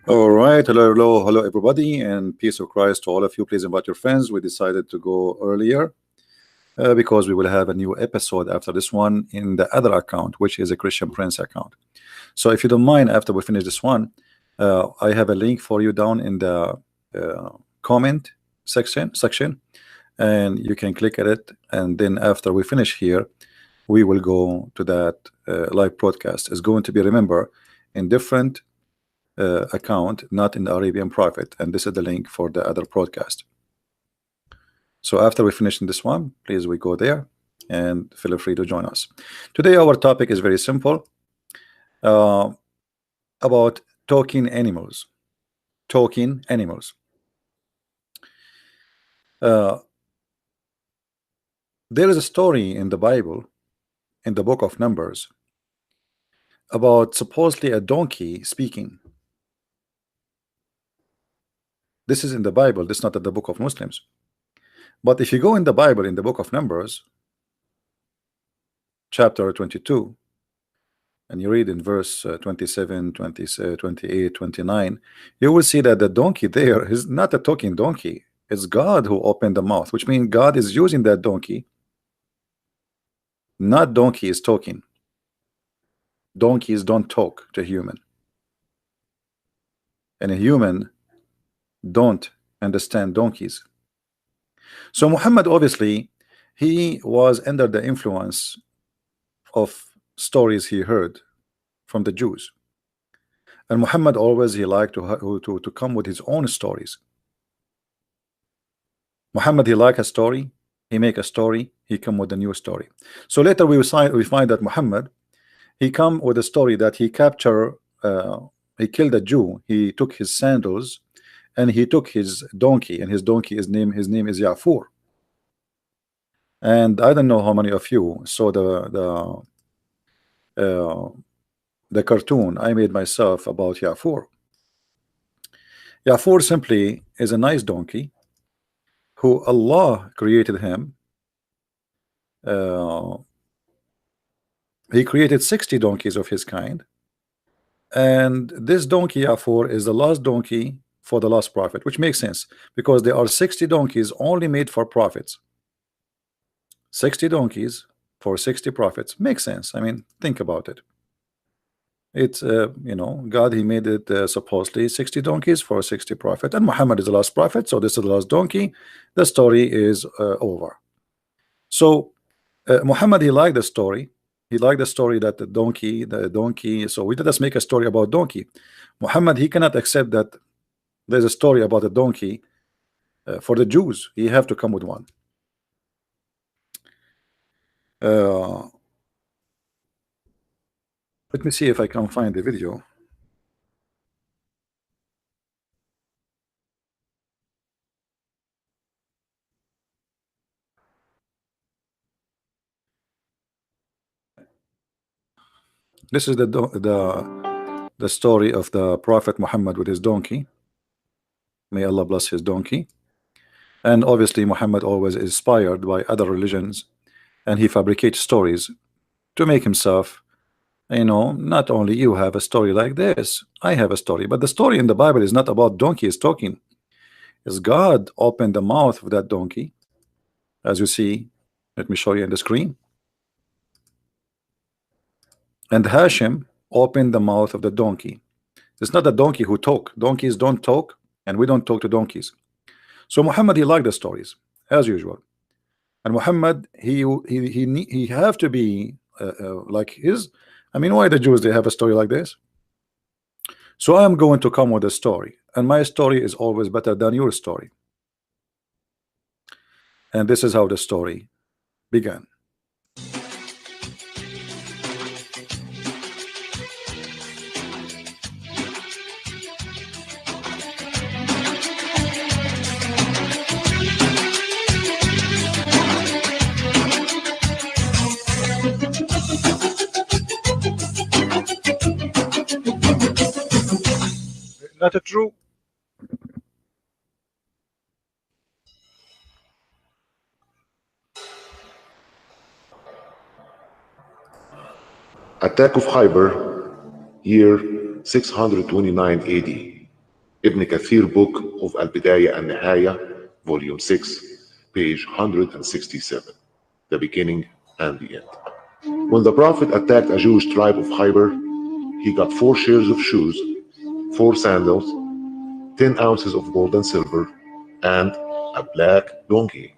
All right. Hello, everybody, and peace of Christ to all of you. Please invite your friends. We decided to go earlier because we will have a new episode after this one in the other account, which is a Christian Prince account. So, if you don't mind, after we finish this one, I have a link for you down in the comment section, and you can click at it. And then after we finish here, we will go to that live broadcast. It's going to be, remember, in different account, not in the Arabian Prophet, and this is the link for the other broadcast. So after we finish in this one, please we go there and feel free to join us. Today our topic is very simple, about talking animals. Talking animals. There is a story in the Bible, in the book of Numbers, about supposedly a donkey speaking. This is in the Bible. This is not in the book of Muslims. But if you go in the Bible, in the book of Numbers, chapter 22, and you read in verse 27, 20, 28, 29, you will see that the donkey there is not a talking donkey. It's God who opened the mouth, which means God is using that donkey. Not donkey is talking. Donkeys don't talk to human. And a human don't understand donkeys. So Muhammad, obviously, he was under the influence of stories he heard from the Jews. And Muhammad always, he liked to come with his own stories. Muhammad, he like a story, he make a story, he come with a new story. So later we find that Muhammad, he come with a story that he he killed a Jew. He took his sandals and he took his donkey, and his donkey, his name is Ya'fur. And I don't know how many of you saw the cartoon I made myself about Ya'fur. Ya'fur simply is a nice donkey who Allah created him. He created 60 donkeys of his kind, and this donkey Ya'fur is the last donkey for the last prophet, which makes sense because there are 60 donkeys only made for prophets. 60 donkeys for 60 prophets makes sense. I mean, think about it. It's you know, God, he made it supposedly 60 donkeys for 60 prophet, and Muhammad is the last prophet, so this is the last donkey. The story is over. So Muhammad, he liked the story. He liked the story that the donkey. So we let us make a story about donkey. Muhammad, he cannot accept that there's a story about a donkey for the Jews. He have to come with one. Let me see if I can find the video. This is the story of the Prophet Muhammad with his donkey. May Allah bless his donkey. And obviously Muhammad always is inspired by other religions, and he fabricates stories to make himself, you know, not only you have a story like this, I have a story, but the story in the Bible is not about donkeys talking. Is God opened the mouth of that donkey, as you see. Let me show you on the screen. And Hashim opened the mouth of the donkey. It's not the donkey who talk. Donkeys don't talk, and we don't talk to donkeys. So Muhammad, he liked the stories as usual, and Muhammad, he have to be like his. I mean, why the Jews, they have a story like this? So I am going to come with a story, and my story is always better than your story. And this is how the story began. Not true. Attack of Khyber, year 629 AD. Ibn Kathir book of Al-Bidayah and Nihaya, volume 6, page 167, the beginning and the end. When the Prophet attacked a Jewish tribe of Khaybar, he got 4 shares of shoes, 4 sandals, 10 ounces of gold and silver, and a black donkey.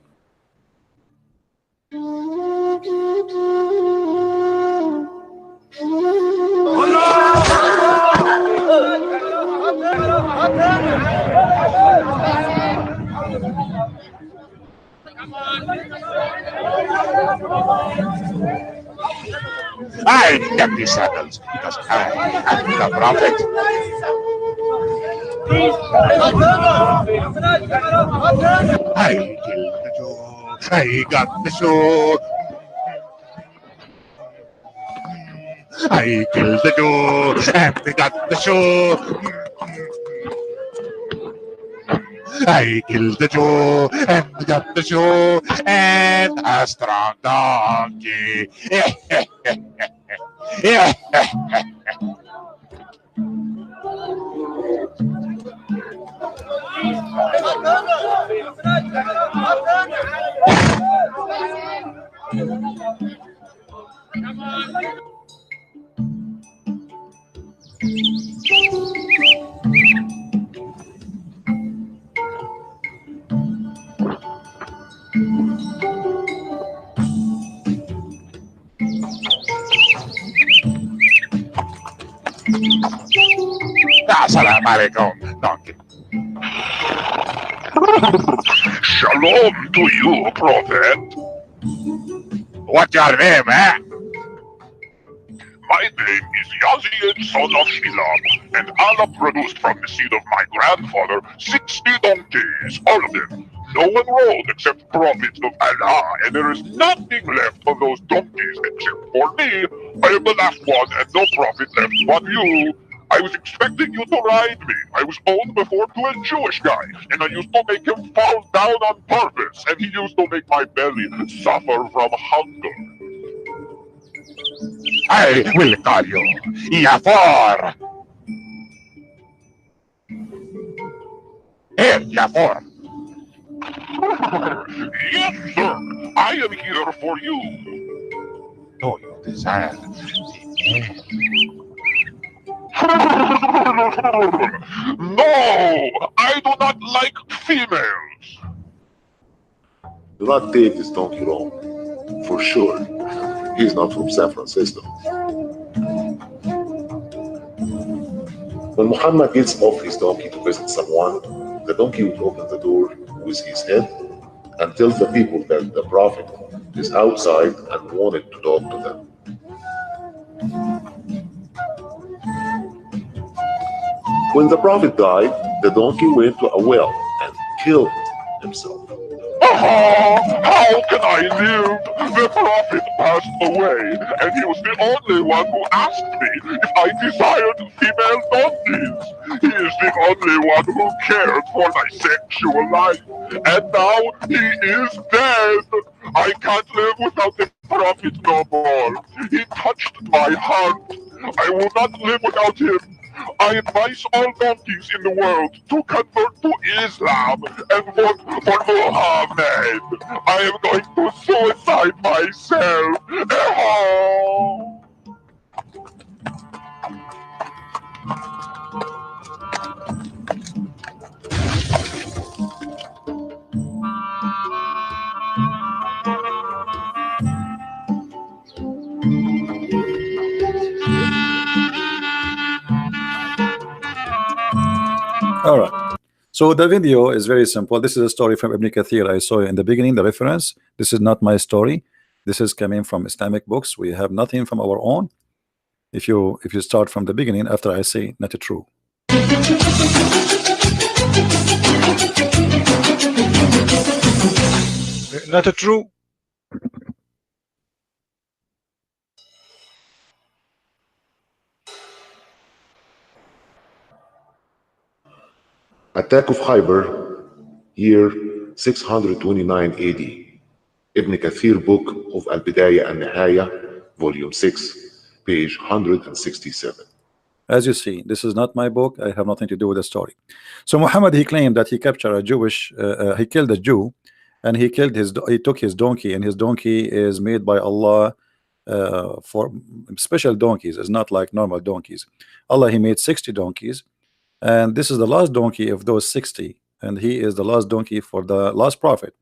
I get these sandals because I am the Prophet. I killed the Jew. I got the shoe. I killed the Jew and they got the shoe. I killed the Jew and got the shoe and a strong donkey. Assalamu alaikum, donkey. Shalom to you, Prophet. What's your name, eh? My name is Yazid, son of Shilab, and Allah produced from the seed of my grandfather 60 donkeys, all of them. No one rode except prophets of Allah, and there is nothing left of those donkeys except for me. I am the last one, and no prophet left but you. I was expecting you to ride me. I was owned before to a Jewish guy, and I used to make him fall down on purpose, and he used to make my belly suffer from hunger. I will call you Yafor. Here, Yafor. Yes, sir. I am here for you. Do you desire the man? No, I do not like females. Do not take this donkey wrong. For sure, he's not from San Francisco. When Muhammad gets off his donkey to visit someone, the donkey would open the door with his head and tell the people that the Prophet is outside and wanted to talk to them. When the Prophet died, the donkey went to a well and killed himself. How can I live? The Prophet passed away, and he was the only one who asked me if I desired female donkeys. He is the only one who cared for my sexual life, and now he is dead. I can't live without the Prophet no more. He touched my heart. I will not live without him. I advise all donkeys in the world to convert to Islam and vote for Muhammad. I am going to suicide myself. All right. So the video is very simple. This is a story from Ibn Kathir. I saw in the beginning the reference. This is not my story. This is coming from Islamic books. We have nothing from our own. If you start from the beginning, after I say not true. Not true. Attack of Khaybar, year 629 AD. Ibn Kathir book of Al-Bidayah and Nihaya, volume 6, page 167, As you see, this is not my book. I have nothing to do with the story. So Muhammad, he claimed that he captured a Jewish, he killed a Jew, and he took his donkey, and his donkey is made by Allah for special donkeys. It's not like normal donkeys. Allah, he made 60 donkeys, and this is the last donkey of those 60, and he is the last donkey for the last prophet.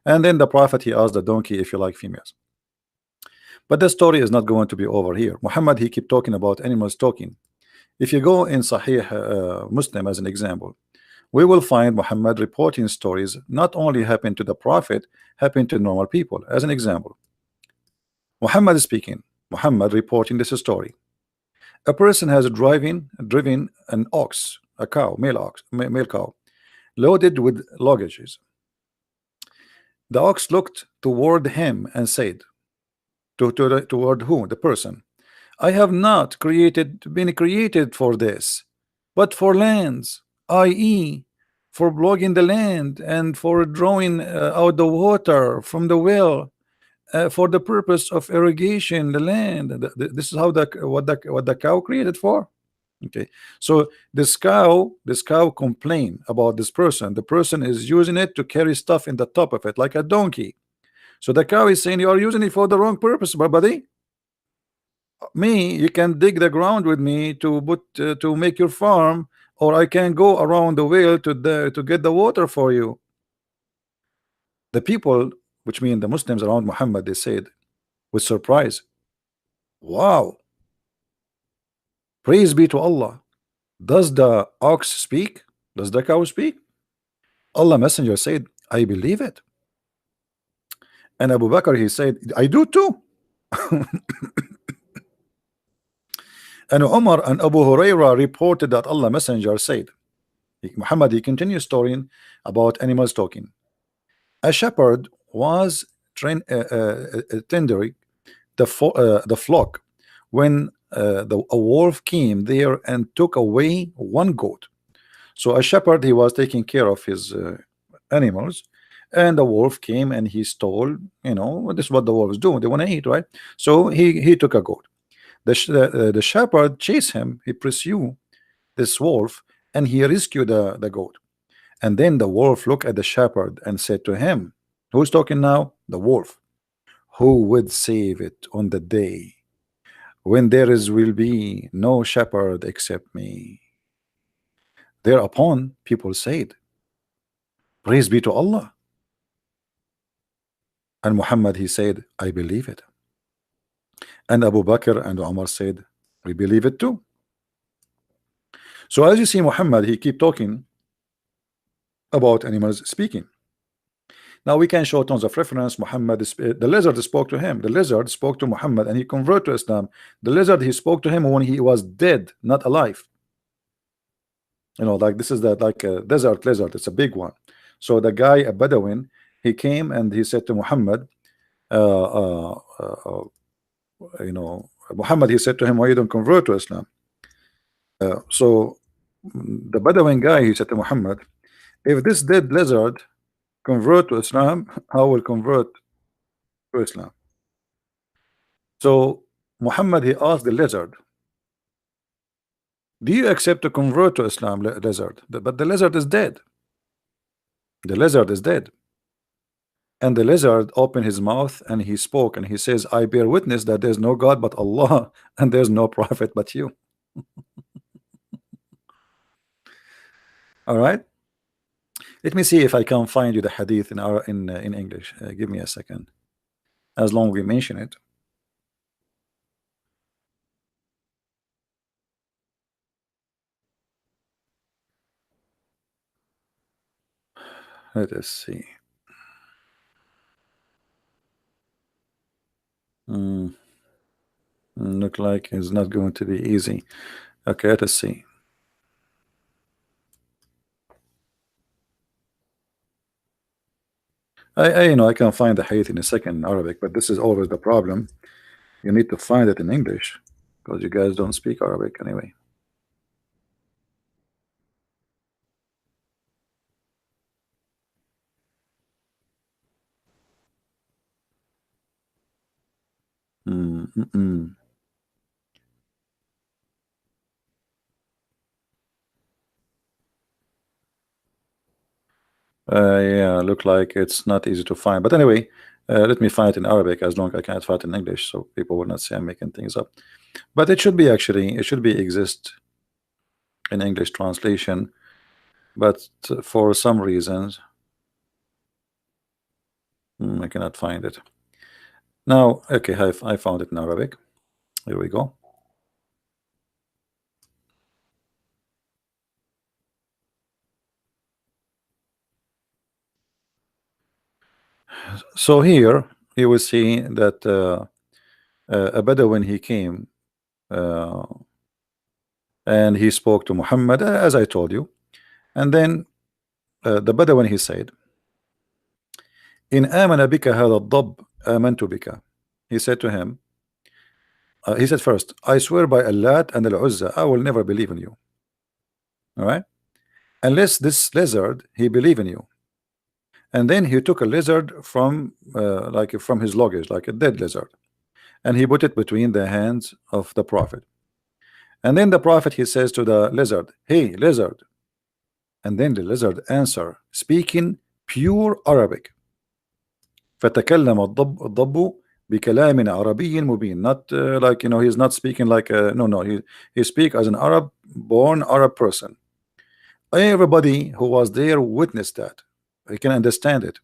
And then the prophet, he asked the donkey if you like females. But the story is not going to be over here. Muhammad, he keep talking about animals talking. If you go in Sahih Muslim as an example, we will find Muhammad reporting stories not only happen to the prophet, happen to normal people. As an example, Muhammad is speaking, Muhammad reporting this story. A person has driven an ox, a cow, male cow, loaded with luggages. The ox looked toward him and said, toward who? The person. I have not been created for this, but for lands, i.e., for blocking the land and for drawing out the water from the well, for the purpose of irrigation the land. This is how what the cow created for. Okay, so this cow complained about this person. The person is using it to carry stuff in the top of it like a donkey. So the cow is saying, you are using it for the wrong purpose, buddy. Me, you can dig the ground with me to put to make your farm, or I can go around the well to get the water for you. The people, which mean the Muslims around Muhammad, they said with surprise, wow, praise be to Allah. Does the ox speak? Does the cow speak? Allah Messenger said, I believe it. And Abu Bakr, he said, I do too. And Umar and Abu Huraira reported that Allah Messenger said, Muhammad, he continues storying about animals talking. A shepherd was tendering the flock when a wolf came there and took away one goat. So a shepherd, he was taking care of his animals, and the wolf came and he stole. This is what the wolves do. They want to eat, right? So he took a goat. The shepherd chased him. He pursued this wolf and he rescued the goat. And then the wolf looked at the shepherd and said to him, who's talking now? The wolf. Who would save it on the day when will be no shepherd except me? Thereupon people said, praise be to Allah. And Muhammad, he said, I believe it. And Abu Bakr and Umar said, we believe it too. So as you see, Muhammad, he keep talking about animals speaking. Now we can show tons of reference. Muhammad, the lizard spoke to him. The lizard spoke to Muhammad and he converted to Islam. The lizard, he spoke to him when he was dead, not alive. Like this is like a desert lizard. It's a big one. So the guy, a Bedouin, he came and he said to Muhammad, Muhammad, he said to him, why you don't convert to Islam? So the Bedouin guy, he said to Muhammad, if this dead lizard convert to Islam, I will convert to Islam. So Muhammad, he asked the lizard, do you accept to convert to Islam, lizard? But the lizard is dead. The lizard is dead. And the lizard opened his mouth and he spoke and he says, I bear witness that there's no God but Allah and there's no prophet but you. All right. Let me see if I can find you the hadith in English. Give me a second. As long as we mention it. Let us see. Look like it's not going to be easy. Okay, let us see. I can find the hadith in a second in Arabic, but this is always the problem. You need to find it in English because you guys don't speak Arabic anyway. Yeah, look like it's not easy to find. But anyway, let me find it in Arabic, as long as I can't find it in English, so people will not say I'm making things up. But it should be actually, it should be exist in English translation. But for some reasons, I cannot find it. Now, okay, I found it in Arabic. Here we go. So here you will see that a Bedouin, he came and he spoke to Muhammad, as I told you, and then the Bedouin, he said, in amana bika hadha ad-dabb amantu bika. He said to him, he said first, I swear by Allah and Al-Uzza, I will never believe in you. All right, unless this lizard, he believe in you. And then he took a lizard from like from his luggage, like a dead lizard, and he put it between the hands of the Prophet. And then the Prophet, he says to the lizard, hey lizard. And then the lizard answer, speaking pure Arabic. فتكلم الضب بكلام عربي مبين. Not like, you know, he's not speaking like no, he speak as an Arab, born Arab person. Everybody who was there witnessed that. He can understand it.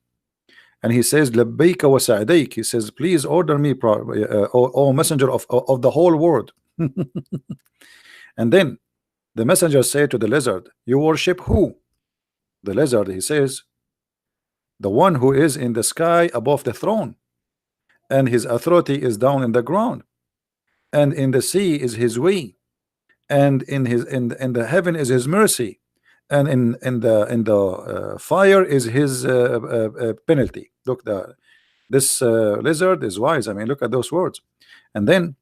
And he says, لبيك وسعديك. He says, please order me, O messenger of the whole world. And then the messenger said to the lizard, you worship who? The lizard, he says, the one who is in the sky above the throne, and his authority is down in the ground, and in the sea is his way, and in the heaven is his mercy, and in the fire is his penalty. Look, this lizard is wise. I mean, look at those words. And then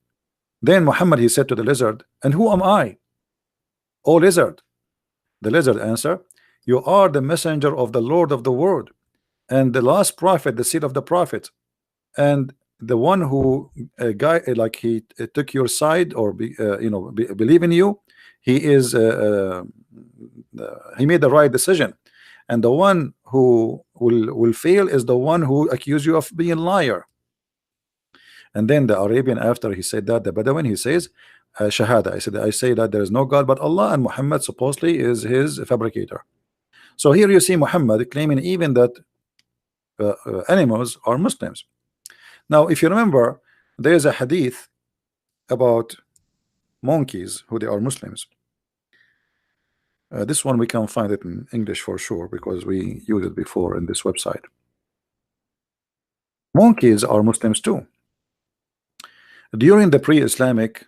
Muhammad, he said to the lizard, and who am I, O lizard? The lizard answered, you are the messenger of the Lord of the world, and the last prophet, the seed of the prophet, and the one who like he took your side, or believe in you. He is he made the right decision, and the one who will fail is the one who accused you of being liar. And then the Arabian, after he said that, the Bedouin, he says, Shahada. I say that there is no God but Allah, and Muhammad supposedly is his fabricator. So here you see Muhammad claiming even that animals are Muslims. Now, if you remember, there is a hadith about monkeys who they are Muslims. This one we can find it in English for sure, because we used it before in this website. Monkeys are Muslims too. During the pre-Islamic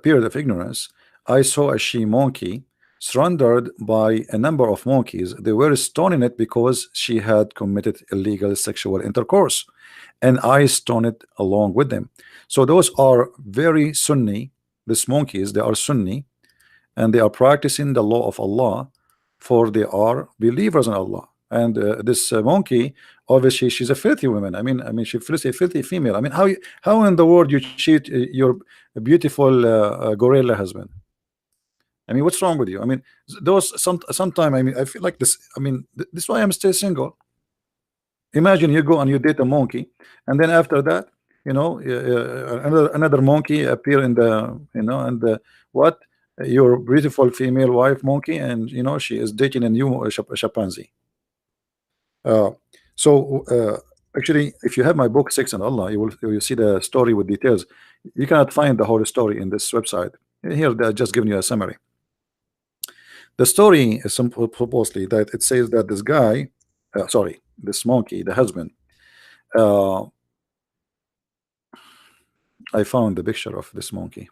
period of ignorance, I saw a she monkey surrounded by a number of monkeys. They were stoning it because she had committed illegal sexual intercourse, and I stoned it along with them. So those are very Sunni. These monkeys, they are Sunni, and they are practicing the law of Allah, for they are believers in Allah. And this monkey, obviously, she's a filthy woman. I mean, she's a filthy female. I mean, how in the world you cheat your beautiful gorilla husband? I mean, what's wrong with you? I mean, those sometime. I mean, I feel like this. I mean, this is why I'm still single. Imagine you go and you date a monkey, and then after that, you know, another monkey appear in the, and what, your beautiful female wife monkey, and you know she is dating a new chimpanzee. Actually, if you have my book Sex and Allah, you will see the story with details. You cannot find the whole story in this website. Here they're just giving you a summary. The story is supposedly that it says that this guy, this monkey, the husband, I found the picture of this monkey.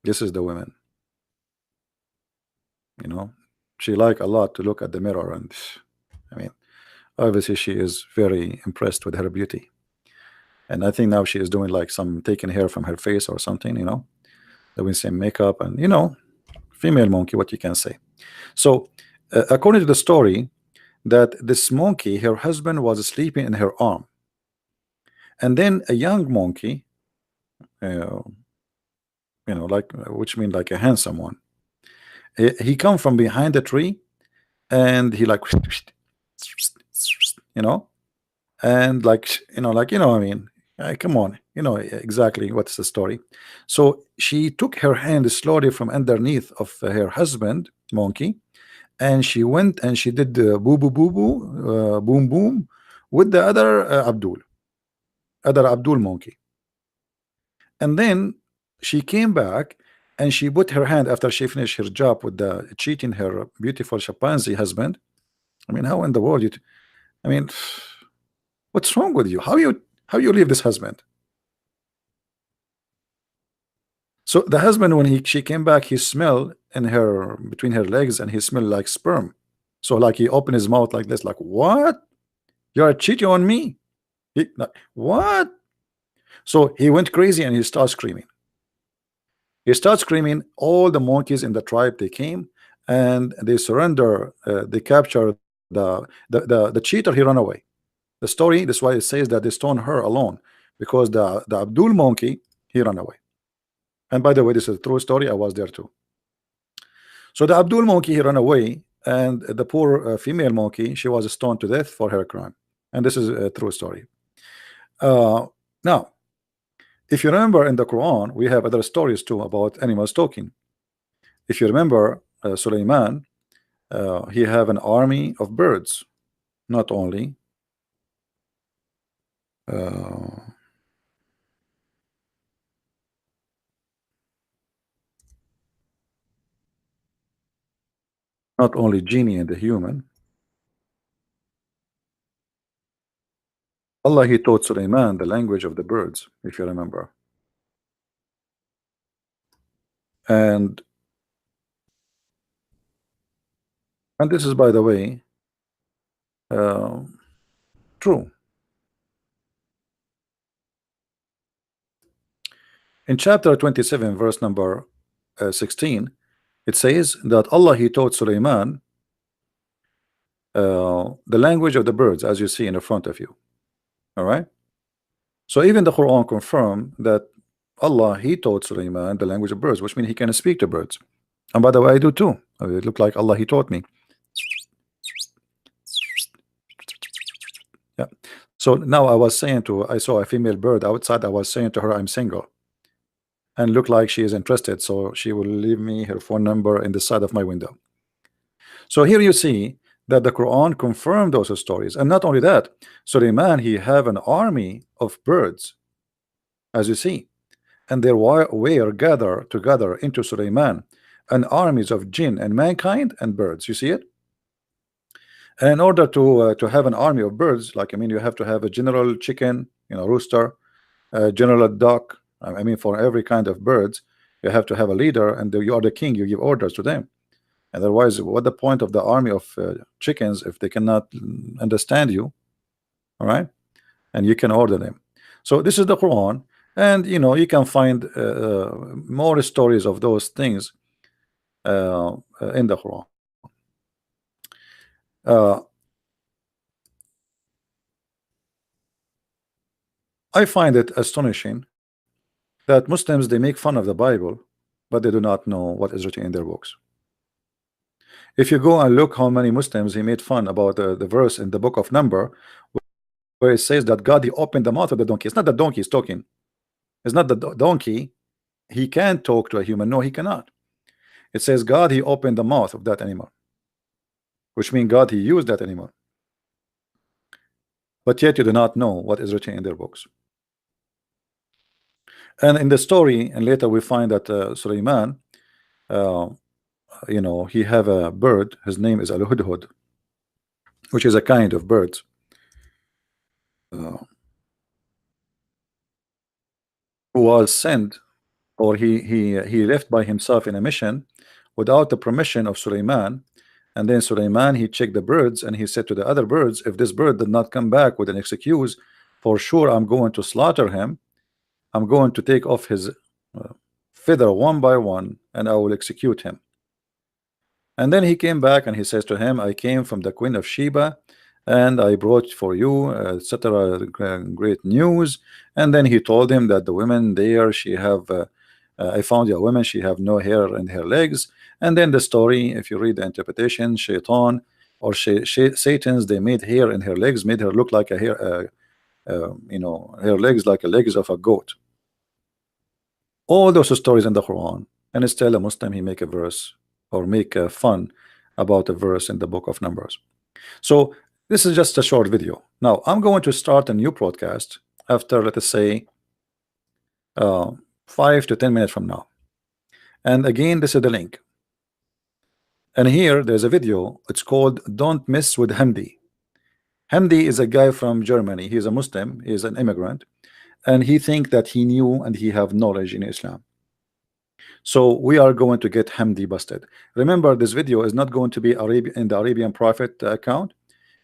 This is the woman. You know, she like a lot to look at the mirror, and I mean, obviously she is very impressed with her beauty, and I think now she is doing like some taking hair from her face or something, you know, doing some makeup, and you know, female monkey, what you can say. So according to the story, that this monkey, her husband was sleeping in her arm, and then a young monkey, you know, like, which means like a handsome one, He come from behind the tree, and he like, you know, and like, I mean, come on, you know exactly what's the story. So she took her hand slowly from underneath of her husband monkey, and she went and she did the boo boo boo boo, boom boom, with the other Abdul monkey. And then she came back and she put her hand after she finished her job with the cheating her beautiful chimpanzee husband. I mean, how in the world I mean, what's wrong with you? How you leave this husband? So the husband, when she came back, he smelled in her between her legs, and he smelled like sperm. So like he opened his mouth like this, like, what? You're cheating on me? Like, what? So he went crazy and he started screaming. He started screaming. All the monkeys in the tribe, they came and they surrender. They captured the cheater. He ran away. The story, that's why it says that they stoned her alone, because the Abdul monkey, he ran away. And by the way, this is a true story. I was there too. So the Abdul monkey, he ran away, and the poor female monkey, she was stoned to death for her crime. And this is a true story. Now, if you remember in the Quran, we have other stories too about animals talking. If you remember, Sulaiman, he have an army of birds, not only genie and the human. Allah, he taught Sulaiman the language of the birds, if you remember. And this is, by the way, true. In chapter 27, verse number 16, it says that Allah, he taught Sulaiman the language of the birds, as you see in the front of you. All right. So even the Quran confirmed that Allah, he taught Sulaiman the language of birds, which means he can speak to birds. And by the way, I do too. It looked like Allah, he taught me. Yeah. So now I was saying I saw a female bird outside. I was saying to her, I'm single, and looked like she is interested, so she will leave me her phone number in the side of my window. So here you see that the Quran confirmed those stories. And not only that, Sulaiman, he have an army of birds, as you see, and there were gathered together into Sulaiman an armies of jinn and mankind and birds. You see it? And in order to have an army of birds, like, I mean, you have to have a general chicken, rooster, a general duck. I mean, for every kind of birds, you have to have a leader, and you are the king. You give orders to them. Otherwise, what the point of the army of chickens if they cannot understand you? All right, and you can order them. So this is the Quran, and you can find more stories of those things in the Quran. I find it astonishing that Muslims, they make fun of the Bible, but they do not know what is written in their books. If you go and look how many Muslims he made fun about the verse in the book of Number where it says that God, he opened the mouth of the donkey. It's not the donkey is talking. It's not the donkey. He can't talk to a human. No, he cannot. It says God, he opened the mouth of that animal, which means God, he used that animal. But yet you do not know what is written in their books. And in the story, and later we find that Sulaiman, he have a bird. His name is Al-Hudhud, which is a kind of bird. Who was sent, or he left by himself in a mission without the permission of Sulaiman. And then Sulaiman, he checked the birds, and he said to the other birds, if this bird did not come back with an excuse, for sure I'm going to slaughter him. I'm going to take off his feather one by one, and I will execute him. And then he came back and he says to him, I came from the Queen of Sheba, and I brought for you, etc., great news. And then he told him that the women there, she have I found a woman, she have no hair in her legs, And then the story, if you read the interpretation, Shaitan or Satan's, they made hair in her legs, made her look like a hair, you know, her legs like the legs of a goat. All those stories in the Quran, and still a Muslim, he make a verse or make fun about a verse in the book of Numbers. So this is just a short video. Now I'm going to start a new broadcast after, let us say, 5 to 10 minutes from now. And again, this is the link. And here there's a video. It's called "Don't Mess with Hamdi." Hamdi is a guy from Germany. He's a Muslim. He's an immigrant, and he think that he knew and he have knowledge in Islam. So we are going to get Hamdi busted. Remember, this video is not going to be in the Arabian Prophet account.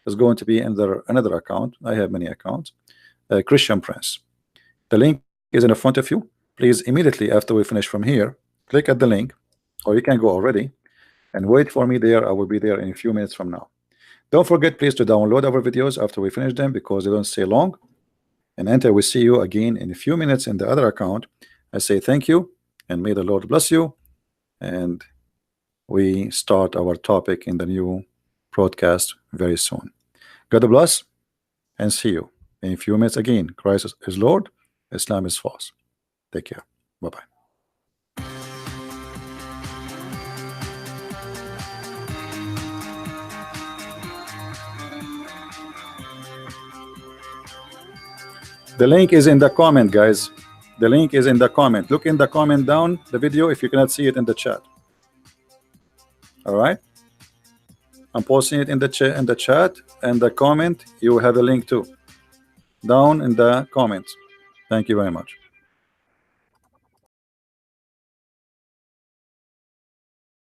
It's going to be in another account. I have many accounts. Christian Prince. The link is in front of you. Please, immediately after we finish from here, click at the link, or you can go already and wait for me there. I will be there in a few minutes from now. Don't forget, please, to download our videos after we finish them, because they don't stay long. And until we see you again in a few minutes in the other account, I say thank you and may the Lord bless you. And we start our topic in the new broadcast very soon. God bless and see you in a few minutes again. Christ is Lord, Islam is false. Take care. Bye-bye. The link is in the comment, guys. The link is in the comment. Look in the comment down the video if you cannot see it in the chat. All right. I'm posting it in the chat and the comment. You have a link too down in the comments. Thank you very much.